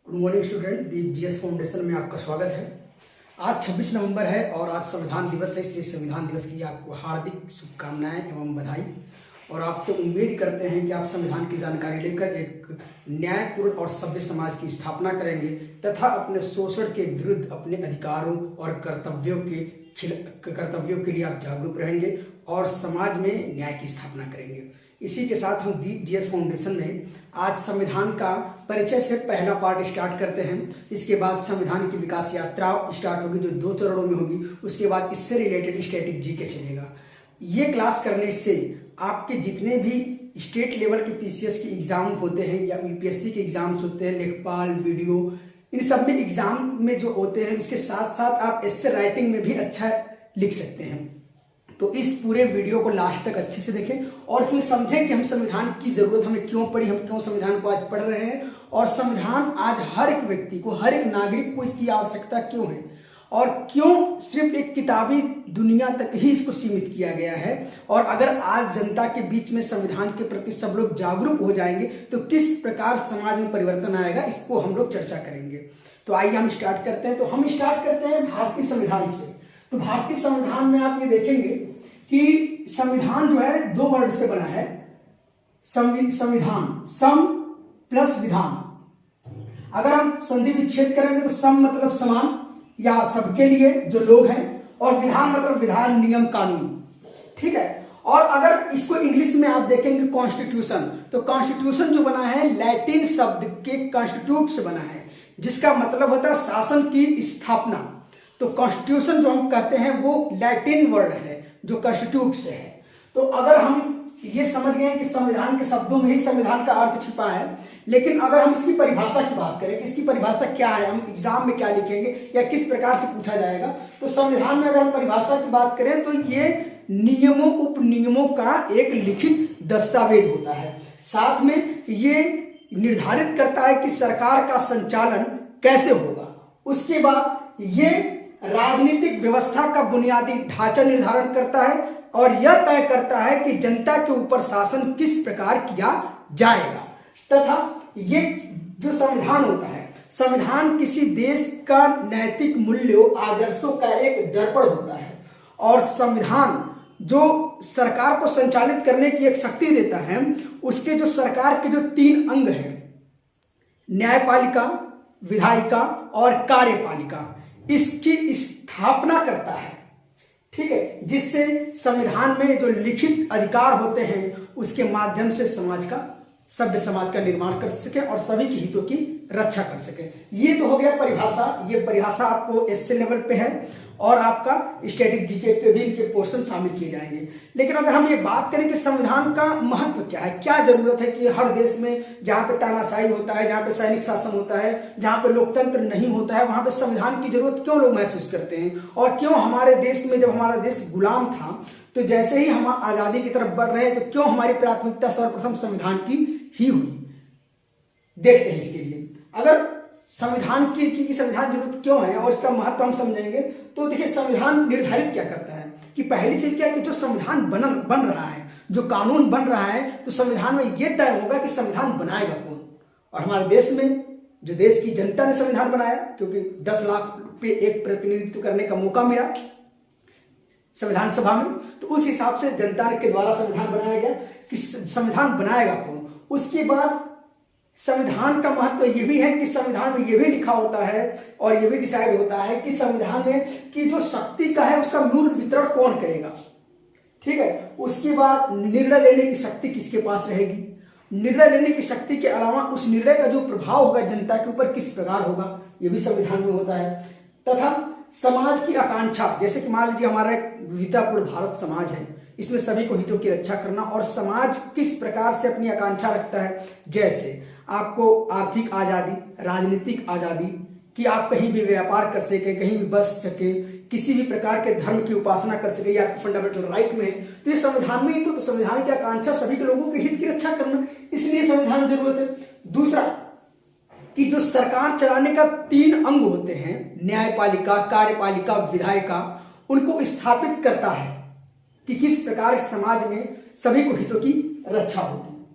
Good morning student, दीप GS foundation में आपका स्वागत है। आज 26 नवंबर है और आज संविधान दिवस है, इसलिए संविधान दिवस की आपको हार्दिक शुभकामनाएं एवं बधाई। और आपसे उम्मीद करते हैं कि आप संविधान की जानकारी लेकर एक न्यायपूर्ण और सभ्य समाज की स्थापना करेंगे तथा अपने शोषण के विरुद्ध अपने अधिकारों और कर्तव्यों के लिए आप जागरूक रहेंगे और समाज में न्याय की स्थापना करेंगे। इसी के साथ हम दीप जीएस फाउंडेशन में आज संविधान का परिचय से पहला पार्ट स्टार्ट करते हैं। इसके बाद संविधान की विकास यात्रा स्टार्ट होगी जो 2 चरणों में होगी। उसके बाद इससे रिलेटेड स्टैटिक जीके चलेगा। ये क्लास करने से आपके जितने भी स्टेट लेवल के पीसीएस के एग्जाम होते हैं या यूपीएससी के एग्जाम्स होते हैं, लेखपाल, वीडियो, इन सब में एग्जाम में जो होते हैं उसके साथ साथ आप एस्से राइटिंग में भी अच्छा लिख सकते हैं। तो इस पूरे वीडियो को लास्ट तक अच्छे से देखें और इसमें समझें कि हम संविधान की जरूरत हमें क्यों पड़ी, हम क्यों संविधान को आज पढ़ रहे हैं और संविधान आज हर एक व्यक्ति को, हर एक नागरिक को इसकी आवश्यकता क्यों है और क्यों सिर्फ एक किताबी दुनिया तक ही इसको सीमित किया गया है। और अगर आज जनता के बीच में संविधान के प्रति सब लोग जागरूक हो जाएंगे तो किस प्रकार समाज में परिवर्तन आएगा, इसको हम लोग चर्चा करेंगे। तो आइए हम स्टार्ट करते हैं। तो हम स्टार्ट करते हैं भारतीय संविधान से। तो भारतीय संविधान में आप ये देखेंगे कि संविधान जो है 2 वर्ड से बना है। संविधान, सम प्लस विधान। अगर हम संधि विच्छेद करेंगे तो सम मतलब समान या सबके लिए जो लोग हैं, और विधान मतलब विधान, नियम, कानून। ठीक है। और अगर इसको इंग्लिश में आप देखेंगे कॉन्स्टिट्यूशन, तो कॉन्स्टिट्यूशन जो बना है लैटिन शब्द के कॉन्स्टिट्यूट से बना है, जिसका मतलब होता है शासन की स्थापना। तो कॉन्स्टिट्यूशन जो हम कहते हैं वो लैटिन वर्ड है जो कॉन्स्टिट्यूट से है। तो अगर हम ये समझ गए कि संविधान के शब्दों में ही संविधान का अर्थ छिपा है, लेकिन अगर हम इसकी परिभाषा की बात करें कि इसकी परिभाषा क्या है, हम एग्जाम में क्या लिखेंगे या किस प्रकार से पूछा जाएगा, तो संविधान में अगर हम परिभाषा की बात करें तो ये नियमों, उपनियमों का एक लिखित दस्तावेज होता है। साथ में ये निर्धारित करता है कि सरकार का संचालन कैसे होगा। उसके बाद ये राजनीतिक व्यवस्था का बुनियादी ढांचा निर्धारण करता है और यह तय करता है कि जनता के ऊपर शासन किस प्रकार किया जाएगा। तथा ये जो संविधान होता है, संविधान किसी देश का नैतिक मूल्यों, आदर्शों का एक दर्पण होता है। और संविधान जो सरकार को संचालित करने की एक शक्ति देता है, उसके जो सरकार के जो 3 अंग हैं, न्यायपालिका, विधायिका और कार्यपालिका, इसकी स्थापना करता है। ठीक है। जिससे संविधान में जो लिखित अधिकार होते हैं उसके माध्यम से समाज का, सभ्य समाज का निर्माण कर सके और सभी के हितों की रक्षा कर सके। ये तो हो गया परिभाषा। ये परिभाषा आपको एसए लेवल पे है और आपका स्टैटिक जीके के भी इनके पोर्शन शामिल किए जाएंगे। लेकिन अगर हम ये बात करें कि संविधान का महत्व क्या है, क्या जरूरत है कि हर देश में जहां पे तानाशाही होता है, जहां पे सैनिक शासन होता है, जहां पे लोकतंत्र नहीं होता है, वहां पे संविधान की जरूरत क्यों लोग महसूस करते हैं। और क्यों हमारे देश में, जब हमारा देश गुलाम था, तो जैसे ही हम आजादी की तरफ बढ़ रहे हैं तो क्यों हमारी प्राथमिकता सर्वप्रथम संविधान की ही हुई। देखते हैं इसके लिए। अगर संविधान की संविधान जरूरत क्यों है और इसका महत्व हम समझेंगे तो देखिए, संविधान निर्धारित क्या करता है कि पहली चीज क्या है कि जो संविधान बन रहा है, जो कानून बन रहा है, तो संविधान में यह तय होगा कि संविधान बनाएगा कौन। और हमारे देश में जो देश की जनता ने संविधान बनाया, क्योंकि 10 लाख पे एक प्रतिनिधित्व करने का मौका मिला संविधान सभा में, तो उस हिसाब से जनता के द्वारा संविधान बनाया गया कि संविधान बनाएगा कौन। उसके बाद संविधान का महत्व यह भी है कि संविधान में यह भी लिखा होता है और यह भी डिसाइड होता है कि संविधान में कि जो शक्ति का है उसका मूल वितरण कौन करेगा। ठीक है। उसके बाद निर्णय लेने की शक्ति किसके पास रहेगी, निर्णय लेने की शक्ति के अलावा उस निर्णय का जो प्रभाव होगा जनता के ऊपर किस प्रकार होगा, यह भी संविधान में होता है। तथा समाज की आकांक्षा, जैसे कि मान लीजिए हमारा एक विविधतापूर्ण भारत समाज है, इसमें सभी को हितों की रक्षा करना और समाज किस प्रकार से अपनी आकांक्षा रखता है, जैसे आपको आर्थिक आजादी, राजनीतिक आजादी, कि आप कहीं भी व्यापार कर सके, कहीं भी बस सके, किसी भी प्रकार के धर्म की उपासना कर सके, या फंडामेंटल राइट में है, तो ये संविधान में ही तो संविधान की आकांक्षा सभी के लोगों के हित की रक्षा करना, इसलिए संविधान जरूरत है। दूसरा कि जो सरकार चलाने का 3 अंग होते हैं, न्यायपालिका, कार्यपालिका, विधायिका, उनको स्थापित करता है कि किस प्रकार समाज में सभी को हितों की रक्षा होगी।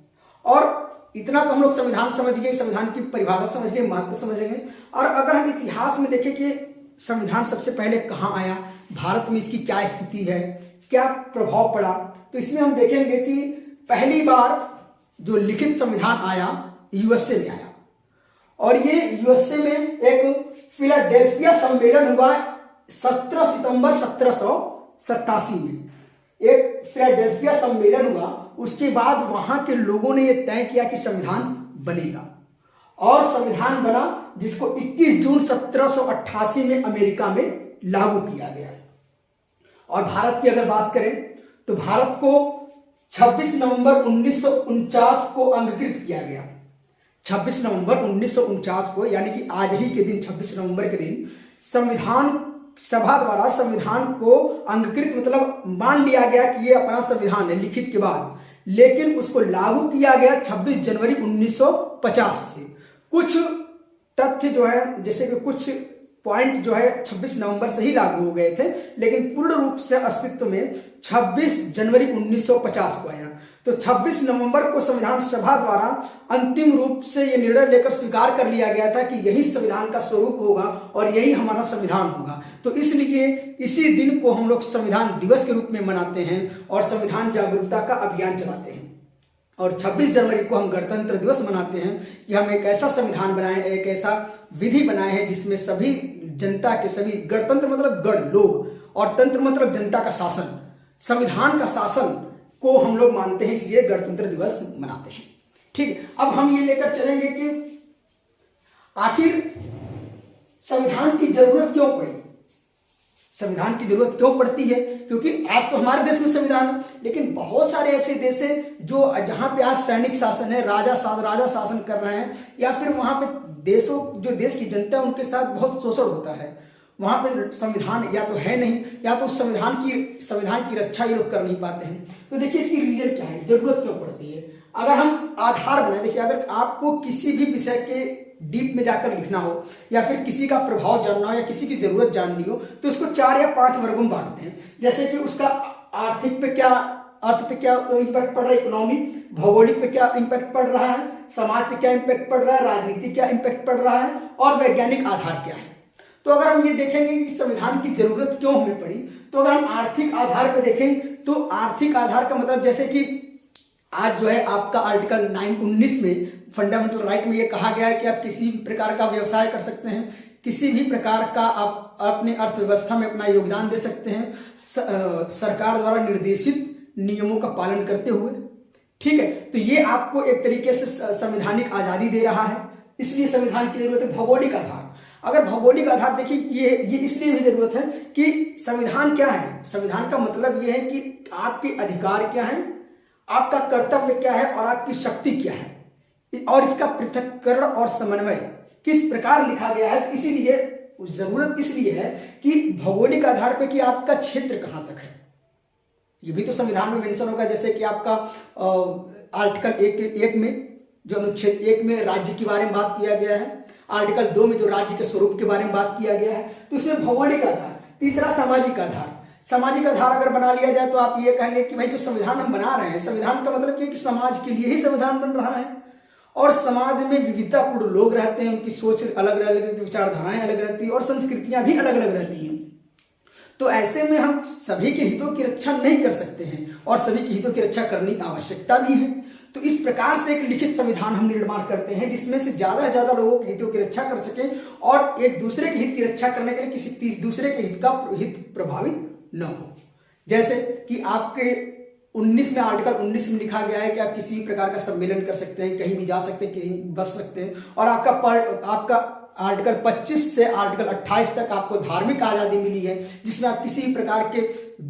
और इतना तो हम लोग संविधान समझ गए, संविधान की परिभाषा समझ गए, महत्व समझ गए। और अगर हम इतिहास में देखें कि संविधान सबसे पहले कहाँ आया, भारत में इसकी क्या स्थिति है, क्या प्रभाव पड़ा, तो इसमें हम देखेंगे कि पहली बार जो लिखित संविधान आया यूएसए में आया। और ये यूएसए में एक फिलाडेल्फिया सम्मेलन हुआ 17 सितंबर 1787 में। एक फिलाडेल्फिया सम्मेलन हुआ, उसके बाद वहां के लोगों ने यह तय किया कि संविधान बनेगा, और संविधान बना, जिसको 21 जून 1788 में अमेरिका में लागू किया गया। और भारत की अगर बात करें तो भारत को 26 नवंबर 1949 को अंगीकृत किया गया। 26 नवंबर 1949 को, यानी कि आज ही के दिन 26 नवंबर के दिन संविधान सभा द्वारा संविधान को अंगीकृत, मतलब मान लिया गया कि ये अपना संविधान है लिखित के बाद, लेकिन उसको लागू किया गया 26 जनवरी 1950 से। कुछ तथ्य जो है, जैसे कि कुछ पॉइंट जो है 26 नवंबर से ही लागू हो गए थे, लेकिन पूर्ण रूप से अस्तित्व में 26 जनवरी 1950 को आया। तो 26 नवंबर को संविधान सभा द्वारा अंतिम रूप से यह निर्णय लेकर स्वीकार कर लिया गया था कि यही संविधान का स्वरूप होगा और यही हमारा संविधान होगा। तो इसलिए इसी दिन को हम लोग संविधान दिवस के रूप में मनाते हैं और संविधान जागरूकता का अभियान चलाते हैं। और 26 जनवरी को हम गणतंत्र दिवस मनाते हैं कि हम एक ऐसा संविधान बनाए, एक ऐसा विधि बनाए हैं जिसमें सभी जनता के, सभी, गणतंत्र मतलब गण लोग, और तंत्र मतलब जनता का शासन, संविधान का शासन को हम लोग मानते हैं, इसलिए गणतंत्र दिवस मनाते हैं। ठीक है, अब हम ये लेकर चलेंगे कि आखिर संविधान की जरूरत क्यों पड़ी। संविधान की जरूरत क्यों पड़ती है? क्योंकि आज तो हमारे देश में संविधान है, लेकिन बहुत सारे ऐसे देश हैं जो जहां पे आज सैनिक शासन है, राजा शासन कर रहे हैं, या फिर वहां पे जो देश की जनता है उनके साथ बहुत शोषण होता है, वहां पे संविधान या तो है नहीं, या तो संविधान की रक्षा ये लोग कर नहीं पाते हैं। तो देखिए इसकी रीजन क्या है, जरूरत क्यों पड़ती है। अगर हम आधार बनाए, देखिए अगर आपको किसी भी विषय के डीप में जाकर लिखना हो, या फिर किसी का प्रभाव जानना हो, या किसी की जरूरत जाननी हो, तो इसको 4 या 5 वर्गों में बांटते हैं। जैसे कि उसका आर्थिक पे क्या, अर्थ पे क्या इम्पैक्ट पड़ रहा है, इकोनॉमी, भौगोलिक पे क्या इम्पैक्ट पड़ रहा है, समाज पे क्या इम्पैक्ट पड़ रहा है, राजनीति क्या इम्पैक्ट पड़ रहा है, और वैज्ञानिक आधार क्या है। तो अगर हम ये देखेंगे कि संविधान की जरूरत क्यों हमें पड़ी, तो अगर हम आर्थिक आधार पर देखें तो आर्थिक आधार का मतलब, जैसे कि आज जो है आपका आर्टिकल 19 में फंडामेंटल राइट में ये कहा गया है कि आप किसी भी प्रकार का व्यवसाय कर सकते हैं, किसी भी प्रकार का आप अपने अर्थव्यवस्था में अपना योगदान दे सकते हैं, सरकार द्वारा निर्देशित नियमों का पालन करते हुए। ठीक है, तो ये आपको एक तरीके से संवैधानिक आजादी दे रहा है, इसलिए संविधान की जरूरत है। भौगोलिक आधार, अगर भौगोलिक आधार देखिए, ये इसलिए भी जरूरत है कि संविधान क्या है, संविधान का मतलब ये है कि आपके अधिकार क्या है, आपका कर्तव्य क्या है, और आपकी शक्ति क्या है, और इसका पृथक्करण और समन्वय किस प्रकार लिखा गया है। इसीलिए जरूरत इसलिए है कि भौगोलिक आधार पर कि आपका क्षेत्र कहां तक है, ये भी तो संविधान में मेंशन होगा। जैसे कि आपका आर्टिकल 1 में जो अनुच्छेद 1 में राज्य के बारे में बात किया गया है, आर्टिकल 2 में जो राज्य के स्वरूप के बारे में बात किया गया है, तो इसमें भौगोलिक आधार। तीसरा सामाजिक आधार, सामाजिक आधार अगर बना लिया जाए तो आप ये कहेंगे कि भाई जो संविधान हम बना रहे हैं, संविधान का मतलब ये कि समाज के लिए ही संविधान बन रहा है, और समाज में विविधतापूर्ण लोग रहते हैं, उनकी सोच अलग अलग रहती है, विचारधाराएं अलग रहती है, और संस्कृतियां भी अलग अलग रहती हैं। तो ऐसे में हम सभी के हितों की रक्षा नहीं कर सकते हैं, और सभी के हितों की रक्षा करने की आवश्यकता भी है। तो इस प्रकार से एक लिखित संविधान हम निर्माण करते हैं जिसमें से ज्यादा से ज्यादा लोगों के हितों की रक्षा कर सके, और एक दूसरे के हित की रक्षा करने के लिए किसी दूसरे के हित प्रभावित न हो। जैसे कि आपके 19 में, आर्टिकल 19 में लिखा गया है कि आप किसी भी प्रकार का सम्मेलन कर सकते हैं, कहीं भी जा सकते हैं, कहीं बस सकते हैं, और आपका आर्टिकल 25 से आर्टिकल 28 तक आपको धार्मिक आजादी मिली है, जिसमें आप किसी भी प्रकार के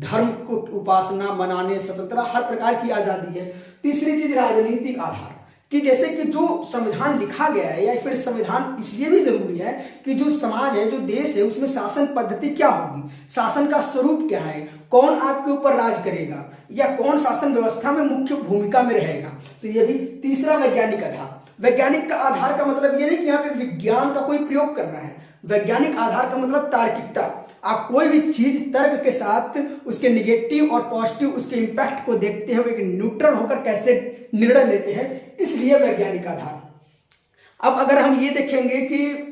धर्म को उपासना, मनाने, स्वतंत्रता, हर प्रकार की आजादी है। तीसरी चीज राजनीतिक आधार, कि जैसे कि जो संविधान लिखा गया है, या फिर संविधान इसलिए भी जरूरी है कि जो समाज है, जो देश है, उसमें शासन पद्धति क्या होगी, शासन का स्वरूप क्या है, कौन आपके ऊपर राज करेगा, या कौन शासन व्यवस्था में मुख्य भूमिका में रहेगा। तो ये भी तीसरा वैज्ञानिक आधार। वैज्ञानिक का आधार का मतलब ये नहीं कि यहाँ पे विज्ञान का कोई प्रयोग करना है, वैज्ञानिक आधार का मतलब तार्किकता। आप कोई भी चीज तर्क के साथ उसके निगेटिव और पॉजिटिव उसके इंपैक्ट को देखते हुए न्यूट्रल होकर कैसे निर्णय लेते हैं, इसलिए वैज्ञानिक आधार। अब अगर हम ये देखेंगे कि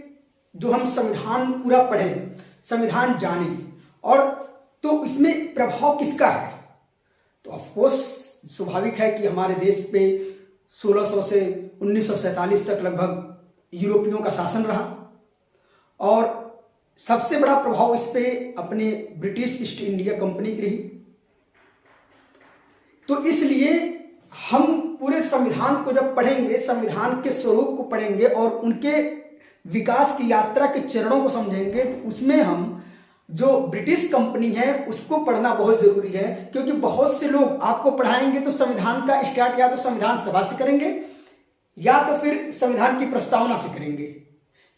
जो हम संविधान पूरा पढ़ें, संविधान जाने, और तो इसमें प्रभाव किसका है, तो ऑफकोर्स स्वाभाविक है कि हमारे देश पे 1600 से 1947 तक लगभग यूरोपियों का शासन रहा, और सबसे बड़ा प्रभाव इस पे अपने ब्रिटिश ईस्ट इंडिया कंपनी की रही। तो इसलिए हम पूरे संविधान को जब पढ़ेंगे, संविधान के स्वरूप को पढ़ेंगे और उनके विकास की यात्रा के चरणों को समझेंगे, तो उसमें हम जो ब्रिटिश कंपनी है उसको पढ़ना बहुत जरूरी है, क्योंकि बहुत से लोग आपको पढ़ाएंगे तो संविधान का स्टार्ट या तो संविधान सभा से करेंगे या तो फिर संविधान की प्रस्तावना से करेंगे।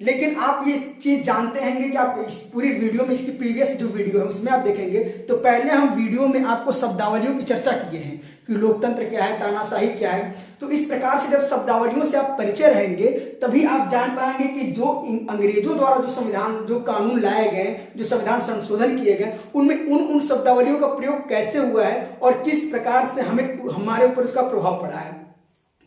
लेकिन आप ये चीज जानते हैं कि आप इस पूरी वीडियो में, इसकी प्रीवियस जो वीडियो है उसमें आप देखेंगे तो पहले हम वीडियो में आपको शब्दावलियों की चर्चा किए हैं कि लोकतंत्र क्या है, तानाशाही क्या है। तो इस प्रकार से जब शब्दावलियों से आप परिचय रहेंगे तभी आप जान पाएंगे कि जो अंग्रेजों द्वारा जो संविधान, जो कानून लाए गए, जो संविधान संशोधन किए गए, उनमें उन शब्दावलियों का प्रयोग कैसे हुआ है और किस प्रकार से हमारे ऊपर उसका प्रभाव पड़ा है।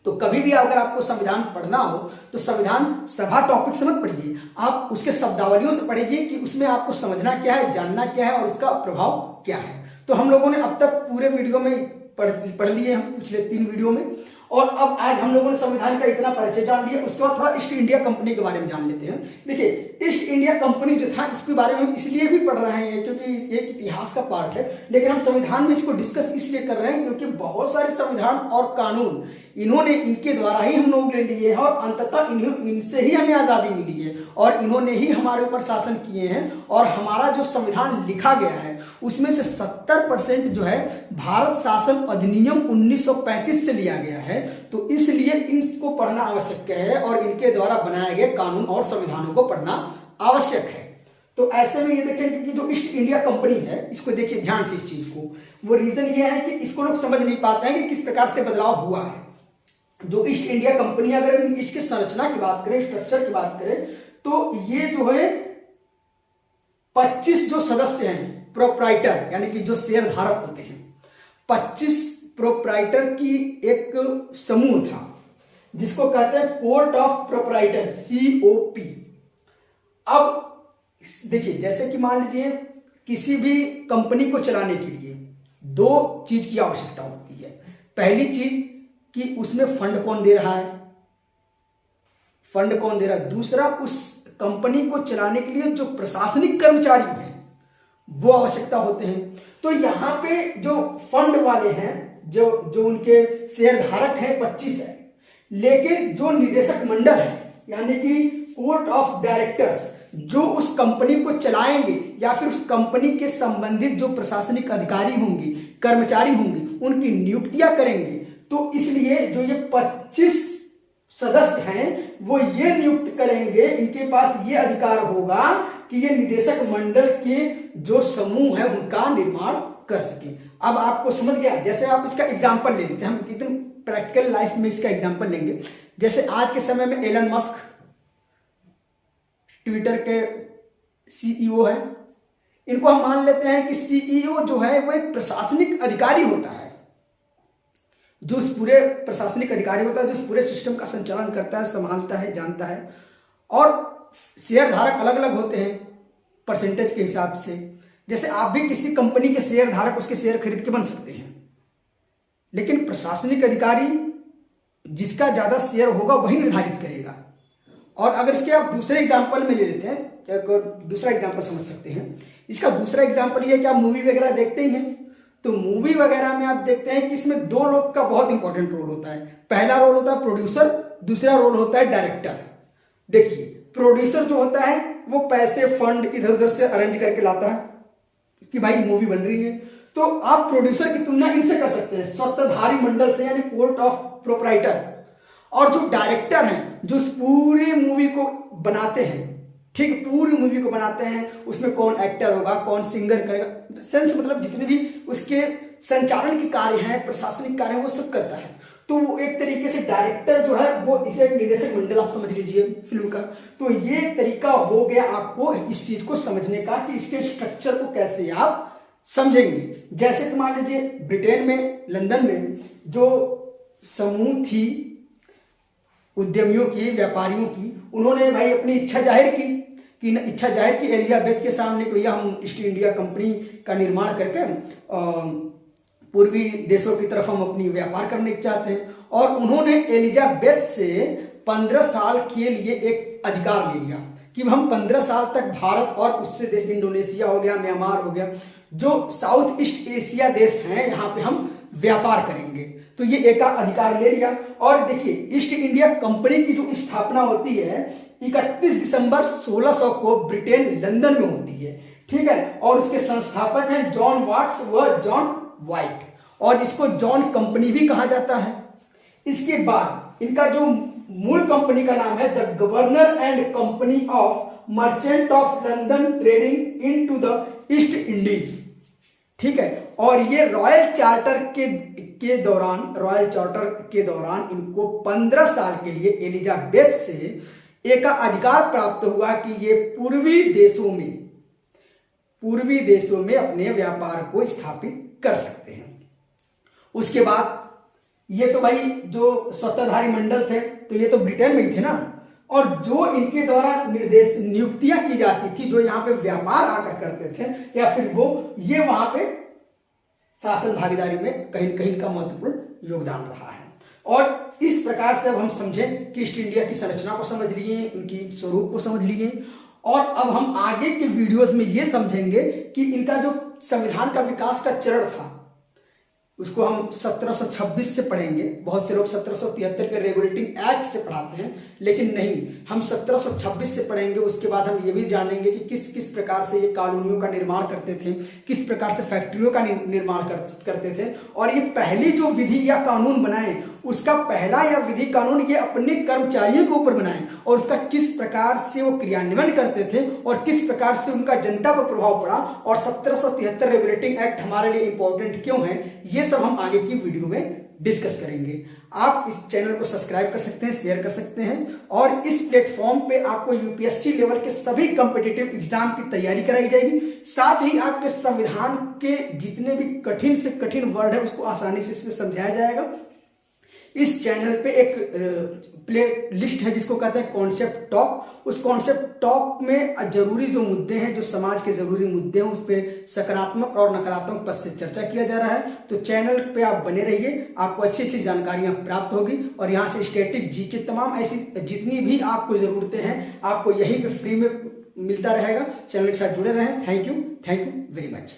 तो कभी भी अगर आपको संविधान पढ़ना हो तो संविधान सभा टॉपिक से मत पढ़िए, आप उसके शब्दावलियों से पढ़िए कि उसमें आपको समझना क्या है, जानना क्या है और उसका प्रभाव क्या है। तो हम लोगों ने अब तक पूरे वीडियो में पढ़ लिए हम पिछले 3 वीडियो में, और अब आज हम लोगों ने संविधान का इतना परिचय जान लिया। उसके बाद थोड़ा ईस्ट इंडिया कंपनी के बारे में जान लेते हैं। देखिए, ईस्ट इंडिया कंपनी जो था इसके बारे में इसलिए भी पढ़ रहे हैं क्योंकि एक इतिहास का पार्ट है, लेकिन हम संविधान में इसको डिस्कस इसलिए कर रहे हैं क्योंकि बहुत सारे संविधान और कानून इनके द्वारा ही हम लोग ले लिए हैं और अंततः इनसे ही हमें आजादी मिली है और इन्होंने ही हमारे ऊपर शासन किए हैं। और हमारा जो संविधान लिखा गया है उसमें से 70% जो है भारत शासन अधिनियम 1935 से लिया गया है। तो इसलिए इनको पढ़ना आवश्यक है और इनके द्वारा बनाए गए कानून और संविधानों को पढ़ना आवश्यक है। तो ऐसे में ये देखेंगे कि जो ईस्ट इंडिया कंपनी है, इसको देखिए ध्यान से इस चीज को, वो रीजन ये है कि इसको लोग समझ नहीं पाते हैं कि किस प्रकार से बदलाव हुआ है। जो ईस्ट इंडिया कंपनी, अगर इसके संरचना की बात करें, स्ट्रक्चर की बात करें, तो ये जो है 25 जो सदस्य हैं प्रोप्राइटर, यानी कि जो शेयर धारक होते हैं, 25 प्रोप्राइटर की एक समूह था जिसको कहते हैं कोर्ट ऑफ प्रोप्राइटर, COP। अब देखिए, जैसे कि मान लीजिए किसी भी कंपनी को चलाने के लिए 2 चीज की आवश्यकता होती है। पहली चीज कि उसमें फंड कौन दे रहा है, फंड कौन दे रहा है। दूसरा, उस कंपनी को चलाने के लिए जो प्रशासनिक कर्मचारी हैं वो आवश्यकता होते हैं। तो यहां पे जो फंड वाले हैं, जो उनके शेयर धारक हैं 25 है, लेकिन जो निदेशक मंडल है यानी कि कोर्ट ऑफ डायरेक्टर्स, जो उस कंपनी को चलाएंगे या फिर उस कंपनी के संबंधित जो प्रशासनिक अधिकारी होंगे, कर्मचारी होंगे, उनकी नियुक्तियां करेंगे। तो इसलिए जो ये 25 सदस्य हैं वो ये नियुक्त करेंगे, इनके पास ये अधिकार होगा कि ये निदेशक मंडल के जो समूह है उनका निर्माण कर सके। अब आपको समझ गया। जैसे आप इसका एग्जांपल ले लेते हैं, हम एकदम प्रैक्टिकल लाइफ में इसका एग्जांपल लेंगे। जैसे आज के समय में एलन मस्क ट्विटर के CEO है, इनको हम मान लेते हैं कि CEO जो है वो एक प्रशासनिक अधिकारी होता है, जो उस पूरे प्रशासनिक अधिकारी होता है, जो इस पूरे सिस्टम का संचालन करता है, संभालता है, जानता है। और शेयर धारक अलग अलग होते हैं परसेंटेज के हिसाब से। जैसे आप भी किसी कंपनी के शेयर धारक उसके शेयर खरीद के बन सकते हैं, लेकिन प्रशासनिक अधिकारी जिसका ज्यादा शेयर होगा वही निर्धारित करेगा। और अगर इसके आप दूसरे एग्जाम्पल में ले लेते हैं, एक और दूसरा एग्जाम्पल समझ सकते हैं। इसका दूसरा एग्जाम्पल ये है कि आप मूवी वगैरह देखते ही हैं, तो मूवी वगैरह में आप देखते हैं कि इसमें 2 लोग का बहुत इंपॉर्टेंट रोल होता है। पहला रोल होता है प्रोड्यूसर, दूसरा रोल होता है डायरेक्टर। देखिए, प्रोड्यूसर जो होता है वो पैसे, फंड इधर उधर से अरेंज करके लाता है कि भाई मूवी बन रही है। तो आप प्रोड्यूसर की तुलना इनसे कर सकते हैं, सत्ताधारी मंडल से, यानी कोर्ट ऑफ प्रोप्राइटर। और जो डायरेक्टर हैं, जो उस पूरी मूवी को बनाते हैं, ठीक, पूरी मूवी को बनाते हैं, उसमें कौन एक्टर होगा, कौन सिंगर करेगा, सेंस मतलब जितने भी उसके संचालन के कार्य हैं, प्रशासनिक कार्य हैं, वो सब करता है। तो वो एक तरीके से डायरेक्टर जो है वो इसे एक निदेशक मंडल आप समझ लीजिए फिल्म का। तो ये तरीका हो गया आपको इस चीज को समझने का कि इसके स्ट्रक्चर को कैसे आप समझेंगे। जैसे कि मान लीजिए ब्रिटेन में, लंदन में जो समूह थी उद्यमियों की, व्यापारियों की। उन्होंने भाई अपनी इच्छा जाहिर की एलिजाबेथ के सामने, कि भैया हम ईस्ट इंडिया कंपनी का निर्माण करके पूर्वी देशों की तरफ हम अपनी व्यापार करने चाहते हैं। और उन्होंने एलिजाबेथ से 15 साल के लिए एक अधिकार ले लिया कि हम 15 साल तक भारत और उससे देश, इंडोनेशिया हो गया, म्यांमार हो गया, जो साउथ ईस्ट एशिया देश हैं, यहाँ पे हम व्यापार करेंगे। तो ये एक अधिकार ले लिया। और देखिए, ईस्ट इंडिया कंपनी की जो स्थापना होती है 31 दिसंबर 1600 को ब्रिटेन लंदन में होती है, ठीक है। और उसके संस्थापक हैं जॉन वाट्स व जॉन वाइट, और इसको जॉन कंपनी भी कहा जाता है। इसके बाद इनका जो मूल कंपनी का नाम है the governor and company of merchant of London trading into the east Indies, ठीक है। और ये रॉयल चार्टर के दौरान इनको 15 साल के लिए एलिजाबेथ से एक अधिकार प्राप्त हुआ कि ये पूर्वी देशों में अपने व्यापार को स्थापित कर सकते हैं। उसके बाद ये तो भाई जो स्वतंत्रधारी मंडल थे, तो ये तो ब्रिटेन में ही थे ना, और जो इनके द्वारा नियुक्तियां की जाती थी, जो यहाँ पे व्यापार आकर करते थे, या फिर ये वहां पे शासन भागीदारी में कहीं न कहीं का महत्वपूर्ण योगदान रहा है। और इस प्रकार से अब हम समझें कि ईस्ट इंडिया की संरचना को समझ लिए, उनकी स्वरूप को समझ लिए, और अब हम आगे के वीडियोस में ये समझेंगे कि इनका जो संविधान का विकास का चरण था, उसको हम 1726 से पढ़ेंगे। बहुत से लोग 1773 के रेगुलेटिंग एक्ट से पढ़ाते हैं, लेकिन नहीं, हम 1726 से पढ़ेंगे। उसके बाद हम ये भी जानेंगे कि किस किस प्रकार से ये कॉलोनियों का निर्माण करते थे, किस प्रकार से फैक्ट्रियों का निर्माण करते थे, और ये पहली जो विधि या कानून बनाए, उसका पहला या विधि कानून ये अपने कर्मचारियों के ऊपर बनाए, और उसका किस प्रकार से वो क्रियान्वयन करते थे, और किस प्रकार से उनका जनता पर प्रभाव पड़ा, और 1773 रेगुलेटिंग एक्ट हमारे लिए इंपॉर्टेंट क्यों है, ये सब हम आगे की वीडियो में डिस्कस करेंगे। आप इस चैनल को सब्सक्राइब कर सकते हैं, शेयर कर सकते हैं, और इस प्लेटफॉर्म पे आपको यूपीएससी लेवल के सभी कॉम्पिटिटिव एग्जाम की तैयारी कराई जाएगी। साथ ही आपके संविधान के जितने भी कठिन से कठिन वर्ड है उसको आसानी से समझाया जाएगा। इस चैनल पे एक प्ले लिस्ट है जिसको कहते हैं कॉन्सेप्ट टॉक। उस कॉन्सेप्ट टॉक में जरूरी जो मुद्दे हैं, जो समाज के जरूरी मुद्दे हैं, उस पर सकारात्मक और नकारात्मक पद से चर्चा किया जा रहा है। तो चैनल पे आप बने रहिए, आपको अच्छी अच्छी जानकारियां प्राप्त होगी, और यहाँ से स्टैटिक जीके तमाम ऐसी जितनी भी आपको जरूरतें हैं, आपको यहीं पे फ्री में मिलता रहेगा। चैनल के साथ जुड़े रहें। Thank you very much.